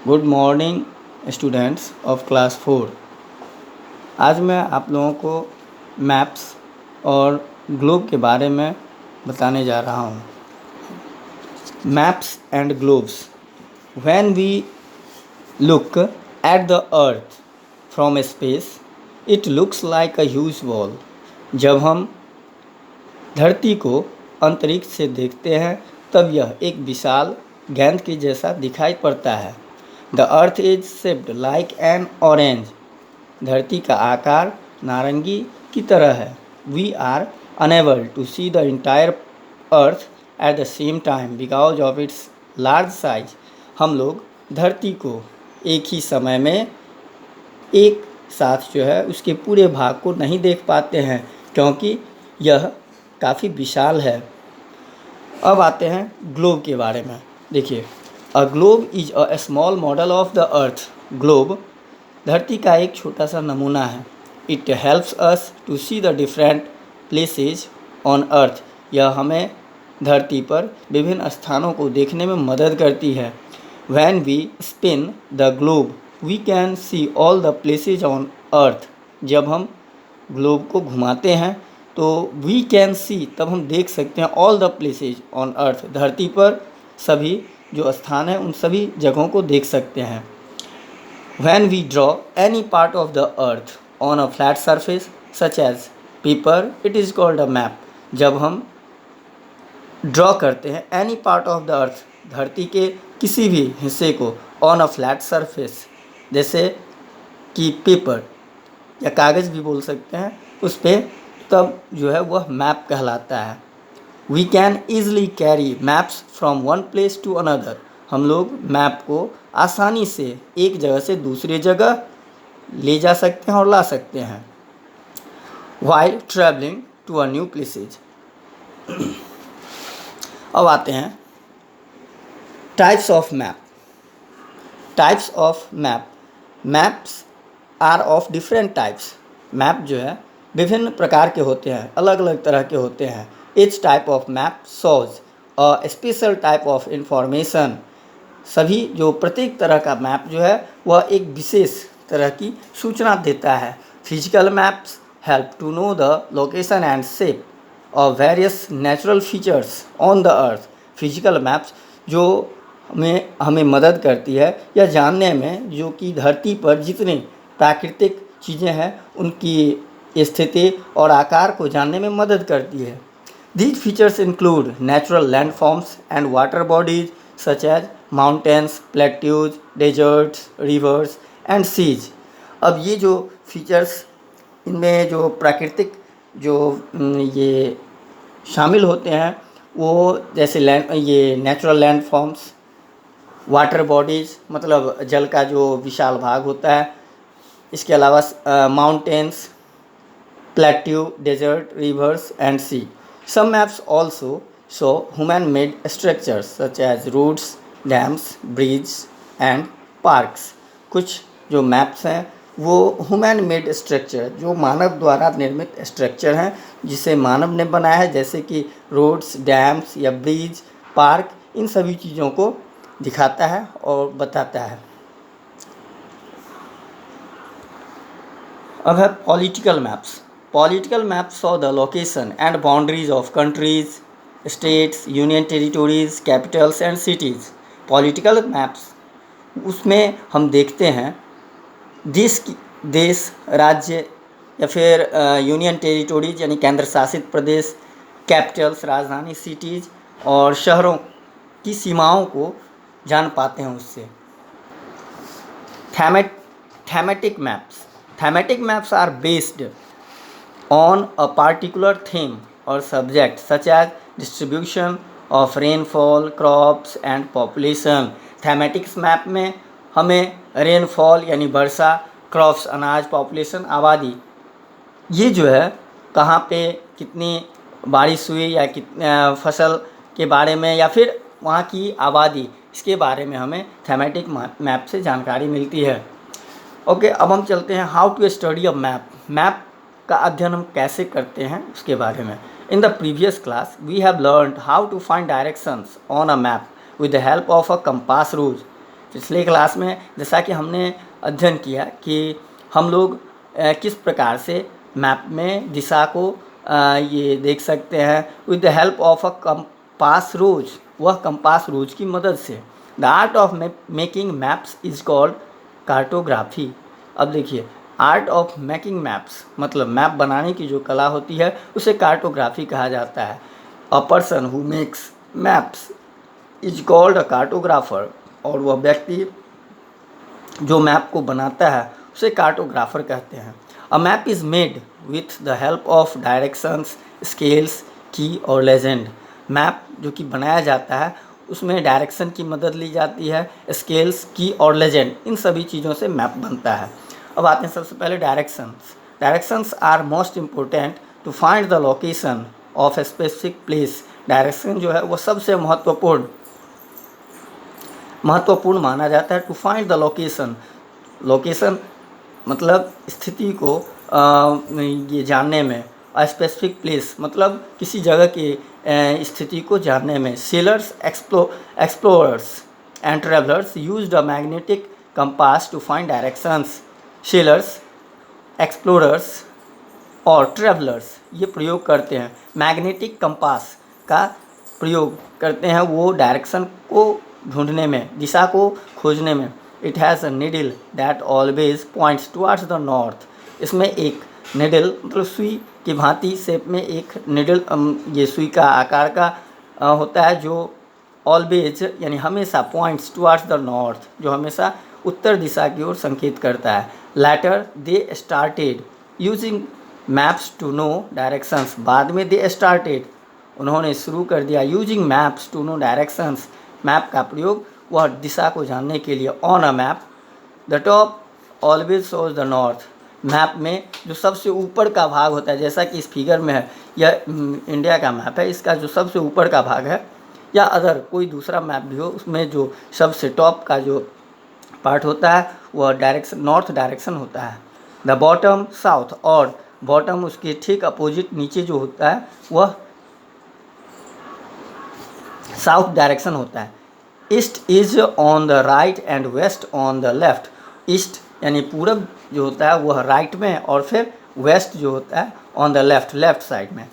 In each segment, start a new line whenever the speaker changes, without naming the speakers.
Good morning students of class 4। आज मैं आप लोगों को मैप्स और ग्लोब के बारे में बताने जा रहा हूँ। Maps and globes. When we look at the earth from space it looks like a huge ball. जब हम धरती को अंतरिक्ष से देखते हैं तब यह एक विशाल गेंद के जैसा दिखाई पड़ता है। The earth is shaped like an orange. धरती का आकार नारंगी की तरह है। We are unable to see the entire earth at the same time because of its large size. हम लोग धरती को एक ही समय में एक साथ उसके पूरे भाग को नहीं देख पाते हैं क्योंकि यह काफ़ी विशाल है। अब आते हैं ग्लोब के बारे में। देखिए, a globe is a small model of the earth. Globe धरती का एक छोटा सा नमूना है। It helps us to see the different places on earth. यह हमें धरती पर विभिन्न स्थानों को देखने में मदद करती है। When we spin the globe we can see all the places on earth. जब हम ग्लोब को घुमाते हैं तो वी कैन सी, तब हम देख सकते हैं ऑल द प्लेसेज ऑन अर्थ। धरती पर सभी जो स्थान हैं उन सभी जगहों को देख सकते हैं। When we draw any part of the earth on a flat surface such as paper it is called a map. जब हम ड्रॉ करते हैं any part of the earth, धरती के किसी भी हिस्से को, ऑन अ फ्लैट सरफेस, जैसे कि पेपर या कागज़ भी बोल सकते हैं, उस पर, तब वह मैप कहलाता है। We can easily carry maps from one place to another. हम लोग मैप को आसानी से एक जगह से दूसरी जगह ले जा सकते हैं और ला सकते हैं। While travelling to a new places. अब आते हैं types of map. Types of map. Maps are of different types. Map विभिन्न प्रकार के होते हैं, अलग अलग तरह के होते हैं। Each type of map shows a special type of information. सभी प्रत्येक तरह का मैप वह एक विशेष तरह की सूचना देता है। Physical maps help to know the location and shape of various natural features on the earth. Physical maps जो हमें मदद करती है यह जानने में जो कि धरती पर जितने प्राकृतिक चीज़ें हैं उनकी स्थिति और आकार को जानने में मदद करती है। These features include natural landforms and water bodies such as mountains, plateaus, deserts, rivers and seas। अब ये जो फीचर्स, इनमें जो प्राकृतिक ये शामिल होते हैं वो जैसे नेचुरल लैंडफॉर्म्स, वाटर बॉडीज़ मतलब जल का जो विशाल भाग होता है, इसके अलावा mountains, plateau, desert, rivers and sea. Some maps also show human-made structures such as roads, dams, bridges and parks। कुछ जो मैप्स हैं वो ह्यूमन मेड स्ट्रक्चर, जो मानव द्वारा निर्मित स्ट्रक्चर हैं जिसे मानव ने बनाया है, जैसे कि रोड्स, डैम्स या ब्रिज, पार्क, इन सभी चीज़ों को दिखाता है और बताता है। अब है political maps. Political maps show the location and boundaries of countries, states, union territories, capitals and cities। Political maps उसमें हम देखते हैं देश, राज्य या फिर यूनियन टेरिटोरीज यानी केंद्र शासित प्रदेश, कैपिटल्स राजधानी, सिटीज़ और शहरों की सीमाओं को जान पाते हैं उससे। Thematic maps. Thematic maps are based on a particular theme or subject such as distribution of rainfall, crops and population। Thematics map में हमें रेनफॉल यानी वर्षा, क्रॉप्स अनाज, पॉपुलेशन आबादी, ये कहाँ पे कितनी बारिश हुई या कितने फसल के बारे में या फिर वहाँ की आबादी, इसके बारे में हमें थैमेटिक मैप से जानकारी मिलती है। ओके, अब हम चलते हैं how to study a map. Map का अध्ययन हम कैसे करते हैं उसके बारे में। In the previous class we have learned how to find directions on a map with the help of a compass rule. पिछले क्लास में जैसा कि हमने अध्ययन किया कि हम लोग किस प्रकार से मैप में दिशा को ये देख सकते हैं with the help of a compass rose, वह कंपास रोज की मदद से। The art of making maps is called cartography. अब देखिए, आर्ट ऑफ मेकिंग मैप्स मतलब मैप बनाने की जो कला होती है उसे कार्टोग्राफी कहा जाता है। A person who makes maps is called a cartographer, और वह व्यक्ति जो मैप को बनाता है उसे कार्टोग्राफर कहते हैं। अ map is made with the help of directions, scales, की और लेजेंड। मैप जो कि बनाया जाता है उसमें डायरेक्शन की मदद ली जाती है, स्केल्स, की और लेजेंड, इन सभी चीज़ों से मैप बनता है। अब आते हैं सबसे पहले directions. Directions are most important to find the location of a specific place. Direction जो है वो सबसे महत्वपूर्ण माना जाता है। To find the location, location मतलब स्थिति को ये जानने में। अ स्पेसिफिक प्लेस मतलब किसी जगह की स्थिति को जानने में। Sailors, explorers and travellers used a magnetic compass to find directions. Sailors, explorers और ट्रेवलर्स ये प्रयोग करते हैं, मैग्नेटिक कंपास का प्रयोग करते हैं वो डायरेक्शन को ढूंढने में, दिशा को खोजने में। It has a needle that always points towards the north. इसमें एक निडल मतलब सुई की भांति शेप में एक निडल, ये सुई का आकार का होता है जो ऑलवेज यानी हमेशा पॉइंट्स टुवर्ड्स द नॉर्थ, जो हमेशा उत्तर दिशा की ओर संकेत करता है। Later they started using maps to know directions. बाद में दे स्टार्टेड उन्होंने शुरू कर दिया using maps to know directions, map का प्रयोग वह दिशा को जानने के लिए। On a map the top always shows the north. Map में जो सबसे ऊपर का भाग होता है, जैसा कि इस फिगर में है, यह इंडिया का मैप है, इसका जो सबसे ऊपर का भाग है या अदर कोई दूसरा मैप भी हो उसमें जो सबसे टॉप का जो पार्ट होता है वह डायरेक्शन नॉर्थ डायरेक्शन होता है। द बॉटम साउथ, और बॉटम उसके ठीक अपोजिट नीचे जो होता है वह साउथ डायरेक्शन होता है। East is on the right and west on the left. East यानी पूरब जो होता है वह राइट में, और फिर वेस्ट जो होता है ऑन द लेफ्ट साइड में।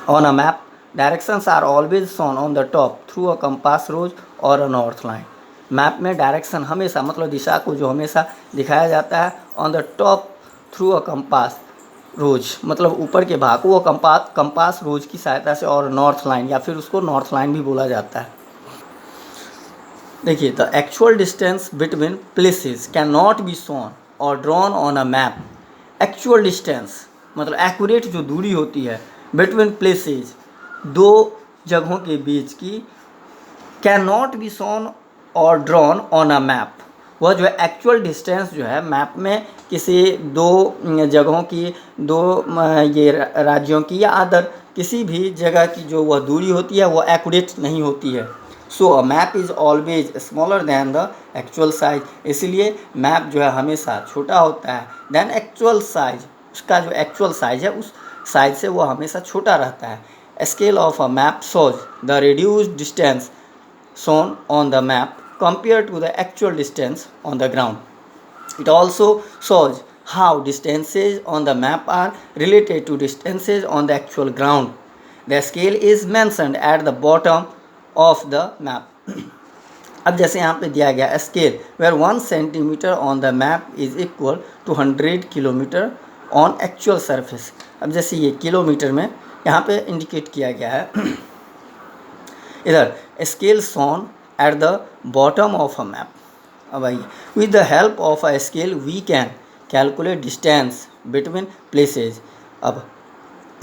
On a map directions are always shown on the top through a compass rose और अ नॉर्थ लाइन। मैप में डायरेक्शन हमेशा मतलब दिशा को जो हमेशा दिखाया जाता है on the top through a compass rose मतलब ऊपर के भाग को वो कंपास रोज की सहायता से, और नॉर्थ लाइन या फिर उसको नॉर्थ लाइन भी बोला जाता है। देखिए, the actual distance between places can not be shown or drawn on a map. Actual distance मतलब एक्यूरेट जो दूरी होती है बिटवीन प्लेसेस, दो जगहों के बीच की, can not be shown or drawn on a map. वह जो है एक्चुअल डिस्टेंस जो है मैप में किसी दो जगहों की, दो ये राज्यों की या अदर किसी भी जगह की जो वह दूरी होती है वह एक्यूरेट नहीं होती है। So a map is always smaller than the actual size. इसलिए मैप जो है हमेशा छोटा होता है दैन एक्चुअल साइज, उसका जो एक्चुअल साइज है उस साइज से वह हमेशा छोटा रहता है। Scale of a map shows the reduced distance shown on the map compared to the actual distance on the ground. It also shows how distances on the map are related to distances on the actual ground. The scale is mentioned at the bottom of the map. अब जैसे यहाँ पे दिया गया scale where 1 centimetre on the map is equal to 100 kilometre on actual surface. अब जैसे ये kilometre में यहाँ पे इंडिकेट किया गया है इधर scale shown at the bottom of a map. अब आइए, with the help of a scale we can calculate distance between places. अब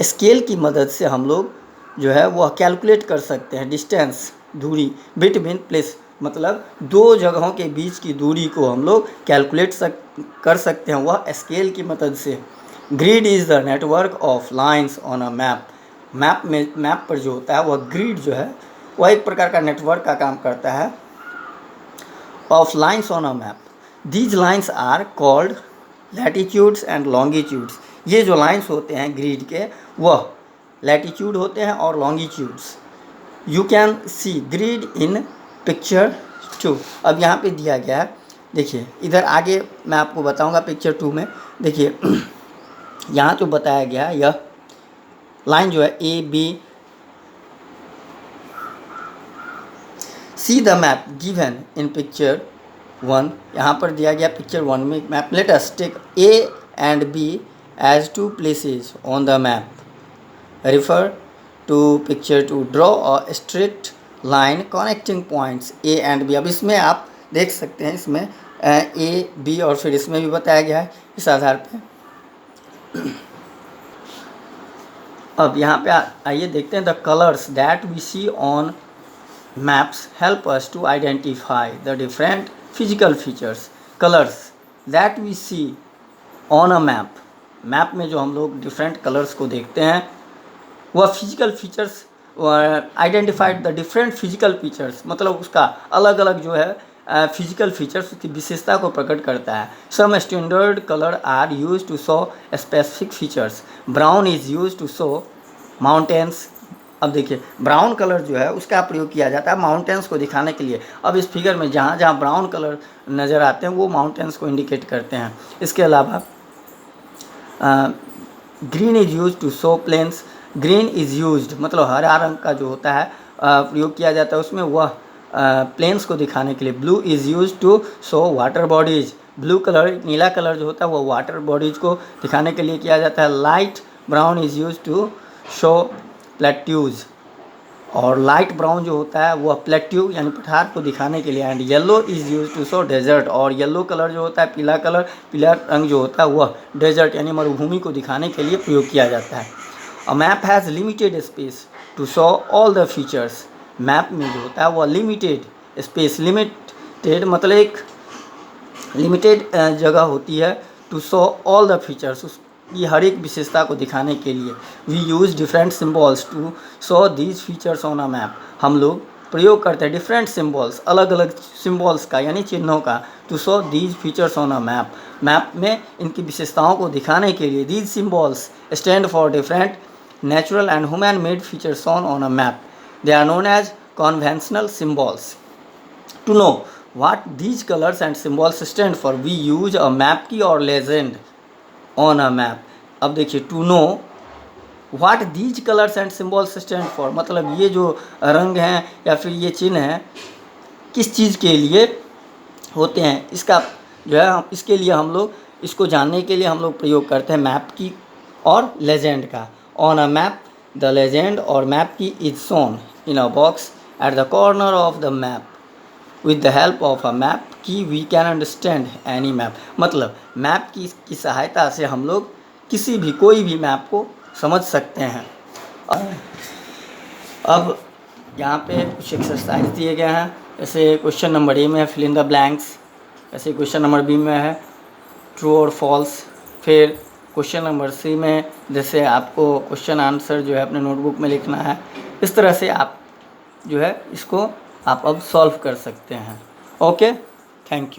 स्केल की मदद से हम लोग जो है वह कैलकुलेट कर सकते हैं डिस्टेंस, दूरी, बिटवीन प्लेस मतलब दो जगहों के बीच की दूरी को हम लोग कैलकुलेट कर सकते हैं वह स्केल की मदद से। Grid is the network of lines on a map. Map पर जो होता है वह ग्रिड जो है वह एक प्रकार का नेटवर्क का काम करता है of lines on a map. These lines are called latitudes and longitudes. ये जो लाइन्स होते हैं ग्रिड के वह लैटिट्यूड होते हैं और longitudes. You can see grid in picture 2। अब यहाँ पे दिया गया है, देखिए इधर आगे मैं आपको बताऊंगा पिक्चर 2 में। देखिए यहाँ जो बताया गया है, यह लाइन जो है A B, see the map given in picture 1। यहाँ पर दिया गया पिक्चर 1 में map. Let us take A and B as 2 places on the map. Refer to picture to draw a straight line connecting points A and B। अब इसमें आप देख सकते हैं, इसमें A B और फिर इसमें भी बताया गया है इस आधार पे। अब यहाँ पे आइए देखते हैं, the colours that we see on maps help us to identify the different physical features. Colours that we see on a map, map में जो हम लोग डिफरेंट कलर्स को देखते हैं, वह physical features identified the different physical features, मतलब उसका अलग अलग जो है फिजिकल फीचर्स की विशेषता को प्रकट करता है। Some standard colour are use to show specific features. Brown is use to show mountains. अब देखिए ब्राउन कलर जो है उसका प्रयोग किया जाता है माउंटेन्स को दिखाने के लिए। अब इस फिगर में जहाँ जहाँ ब्राउन कलर नज़र आते हैं वो माउंटेन्स को इंडिकेट करते हैं। इसके अलावा green is use to show plains. Green is used मतलब हरा रंग का जो होता है प्रयोग किया जाता है उसमें, वह प्लेन्स को दिखाने के लिए। Blue is use to show water bodies. Blue colour, नीला कलर जो होता है वो वाटर बॉडीज़ को दिखाने के लिए किया जाता है। Light brown is use to show plateaus, और लाइट ब्राउन जो होता है वह प्लेट्यू यानी पठार को दिखाने के लिए। And yellow is use to show desert, और येलो कलर जो होता है, पीला कलर, पीला रंग जो होता है वह डेजर्ट यानी मरुभूमि को दिखाने के लिए प्रयोग किया जाता है। A map has limited space to show all the features. Map में जो होता है वह लिमिटेड स्पेस, लिमिटेड मतलब एक लिमिटेड जगह होती है, to show all the features, उसकी हर एक विशेषता को दिखाने के लिए। We use different symbols to show these features on a map. हम लोग प्रयोग करते हैं डिफरेंट सिम्बॉल्स, अलग अलग सिम्बॉल्स का यानी चिन्हों का, to show these features on a map, map में इनकी विशेषताओं को दिखाने के लिए। These symbols stand for different natural and human made features shown on a map. They are known as conventional symbols. To know what these colors and symbols stand for, we use a map key or legend on a map. अब देखिए to know what these colors and symbols stand for, मतलब ये जो रंग हैं या फिर ये चिन्ह हैं किस चीज़ के लिए होते हैं, इसका जो है इसके लिए हम लोग इसको जानने के लिए हम लोग प्रयोग करते हैं मैप की और लेजेंड का। On a map, the legend or map key is shown in a box at the corner of the map. With the help of a map key, we can understand any map. मतलब map की सहायता से हम लोग किसी भी कोई भी मैप को समझ सकते हैं। अब यहाँ पे कुछ एक्सरसाइज दिए गए हैं, जैसे क्वेश्चन नंबर ए में है फिल इन द ब्लैंक्स, ऐसे क्वेश्चन नंबर बी में है ट्रू और फॉल्स, फिर क्वेश्चन नंबर सी में जैसे आपको क्वेश्चन आंसर जो है अपने नोटबुक में लिखना है। इस तरह से आप जो है इसको आप अब सॉल्व कर सकते हैं। Okay, thank you.